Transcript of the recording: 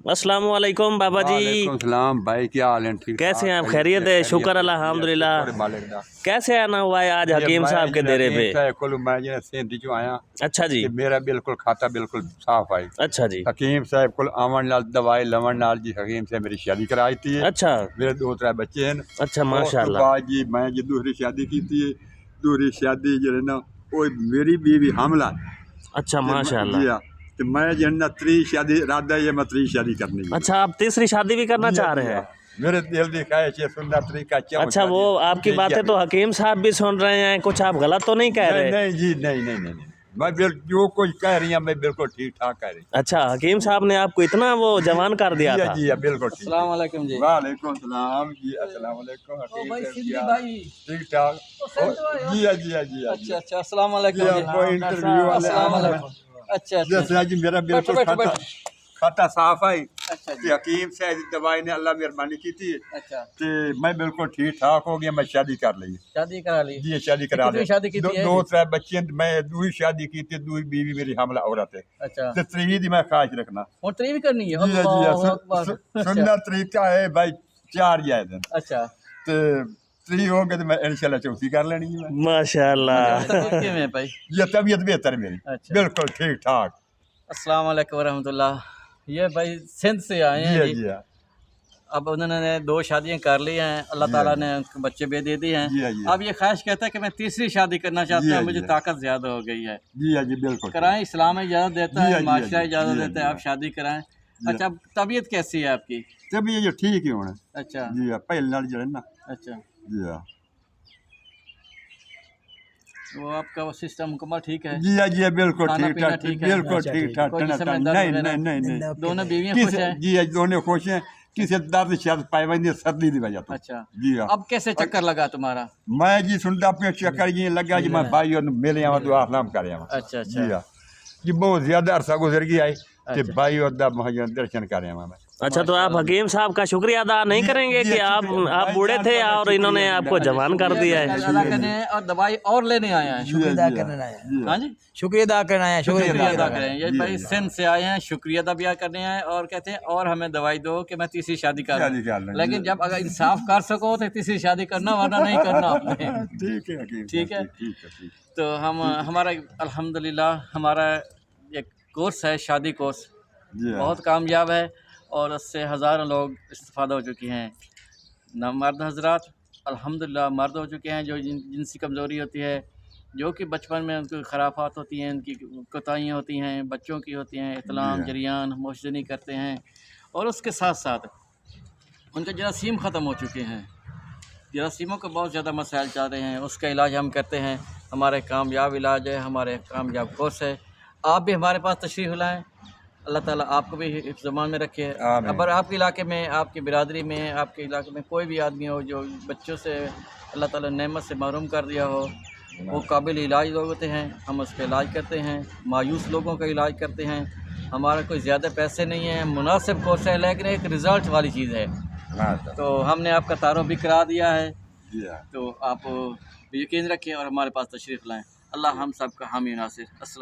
अस्सलाम वालेकुम बाबा जी। वालेकुम सलाम भाई, क्या हाल है? ठीक कैसे हैं आप? खैरियत है? शुक्र अल्हम्दुलिल्लाह। कैसे आना हुआ है आज हकीम साहब के डेरे पे? मैं आया। अच्छा जी। मेरा बिल्कुल खाता बिल्कुल साफ आई। अच्छा जी। हकीम साहब को आवन नाल दवाई लवन नाल जी हकीम से मेरी शादी कराई थी। अच्छा। मेरे 2-3 बच्चे हैं। अच्छा माशाल्लाह। बाद जी मैं जी दूसरी शादी की थी। दूसरी शादी जो है ना वो मेरी बीवी हमला। अच्छा माशाल्लाह। जी हाँ, तो मैं जो है ना त्री शादी इरादा ये मैं त्री शादी करनी है। अच्छा आप तीसरी शादी भी करना चाह रहे हैं? मेरे दिल की ख्वाहिश है, सुंदर तरीका। अच्छा वो आपकी बातें तो हकीम साहब भी सुन रहे हैं, कुछ आप गलत तो नहीं कह रहे? नहीं जी, नहीं। मैं जो कुछ कह रही हूँ मैं बिल्कुल ठीक ठाक कह रही। अच्छा हकीम साहब ने आपको इतना वो जवान कर दिया था? जी बिल्कुल। अस्सलाम वालेकुम जी। वालेकुम सलाम जी। अस्सलाम वालेकुम। ठीक ठाक जी। अच्छा अस्सलाम वालेकुम जी। कोई इंटरव्यू अस्सलाम वालेकुम। अच्छा जैसे जी मेरा बिल्कुल खाता साफ आई। अच्छा कि हकीम से दवाई ने अल्लाह मेहरबानी की थी। अच्छा कि मैं बिल्कुल ठीक ठाक हो गया। मैं शादी कर ली। शादी करा ली जी शादी करा ली। शादी की थी? 2-3 बच्चे। मैं दूसरी शादी की थी। दूसरी बीवी मेरी हमला औरत है। अच्छा तो त्री दी मैं ख्वाहिश रखना। और त्री भी करनी है? जी अल्लाहु अकबर। सुन्नत तरीका है भाई 4 जायद। अच्छा तो त्री हो गए तो मैं इंशाल्लाह चौथी कर लेनी है। माशाल्लाह। में भाई ये तबीयत बेहतर मेरी। अच्छा। बिल्कुल ठीक ठाक। अस्सलाम वालेकुम रहमतुल्लाह। ये भाई सिंध से आए हैं जी। अब उन्होंने 2 शादियां कर ली हैं, अल्लाह ताला ने उनको बच्चे भी दे दिए हैं। अब ये ख्वाहिश कहता है कि मैं तीसरी शादी करना चाहता हूँ, मुझे ताकत ज़्यादा हो गई है। जी बिल्कुल कराएं, इस्लाम इजाज़त देता है, माशरा इजाज़त देता है, आप शादी कराएं। अच्छा तबीयत कैसी है आपकी? तबीयत जो ठीक ही होना। अच्छा जी पहले नाल जो है ना। अच्छा जी हाँ वो आपका वो सिस्टम मुकम्मल ठीक है? जी बिल्कुल ठीक ठाक। ठीक है? बिल्कुल ठीक ठाक। नहीं दोनों बीवियां खुश हैं? जी दोनों खुश हैं। किसी दर्द शायद पाबंदी सर्दी की वजह से। अच्छा जी हाँ। अब कैसे चक्कर लगा तुम्हारा? मैं जी सुनता अपने चक्कर जी लगा जी मैं भाई और मिले आवा दुआ सलाम करे आवा। अच्छा जी हाँ जी बहुत ज्यादा अरसा गुजर गया है कि भाई और दर्शन करे आवा मैं। अच्छा तो आप हकीम साहब का शुक्रिया अदा नहीं करेंगे कि आप बूढ़े थे और इन्होंने आपको जवान कर दिया है? अदा करने और दवाई और लेने आए हैं। शुक्रिया अदा करने आए हैं। हाँ जी शुक्रिया अदा करना है। शुक्रिया अदा करें। ये भाई सिंध से आए हैं, शुक्रिया अदा भी करने आए और कहते हैं और हमें दवाई दो कि मैं तीसरी शादी कर लूं। लेकिन जब अगर इंसाफ कर सको तो तीसरी शादी करना, वरना नहीं करना आपने। ठीक है। तो हम हमारा अल्हम्दुलिल्लाह हमारा एक कोर्स है, शादी कोर्स बहुत कामयाब है और उससे हज़ारों लोग इस्तेफ़ादा हो चुके हैं। ना मर्द हजरात अल्हम्दुलिल्लाह मर्द हो चुके हैं जो जिनसी कमज़ोरी होती है, जो कि बचपन में उनको खराफात होती हैं, उनकी कोताहियाँ होती हैं, बच्चों की होती हैं, इतलाम जरियान मोशनी करते हैं और उसके साथ साथ उनके जरासीम ख़त्म हो चुके हैं। जरासीमों को बहुत ज़्यादा मसाइल चल रहे हैं, उसका इलाज हम करते हैं। हमारे कामयाब इलाज है, हमारे कामयाब कोर्स है। आप भी हमारे पास तशरीफ़ लाएँ। अल्लाह ताला आपको भी हिफ्ज़-ए-मान में रखे। अगर आपके इलाके में, आपकी बिरादरी में, आपके इलाके में कोई भी आदमी हो जो बच्चों से अल्लाह ताला नेमत से महरूम कर दिया हो, वो काबिल इलाज लोग होते हैं, हम उसका इलाज करते हैं। मायूस लोगों का इलाज करते हैं। हमारा कोई ज़्यादा पैसे नहीं हैं, मुनासिब कोर्स है लेकिन एक रिज़ल्ट वाली चीज़ है। तो हमने आपका तारुफ भी करा दिया है, तो आप यकीन रखें और हमारे पास तशरीफ़ लाएँ। अल्लाह हम सब का हामी नासिर। अस्सलाम।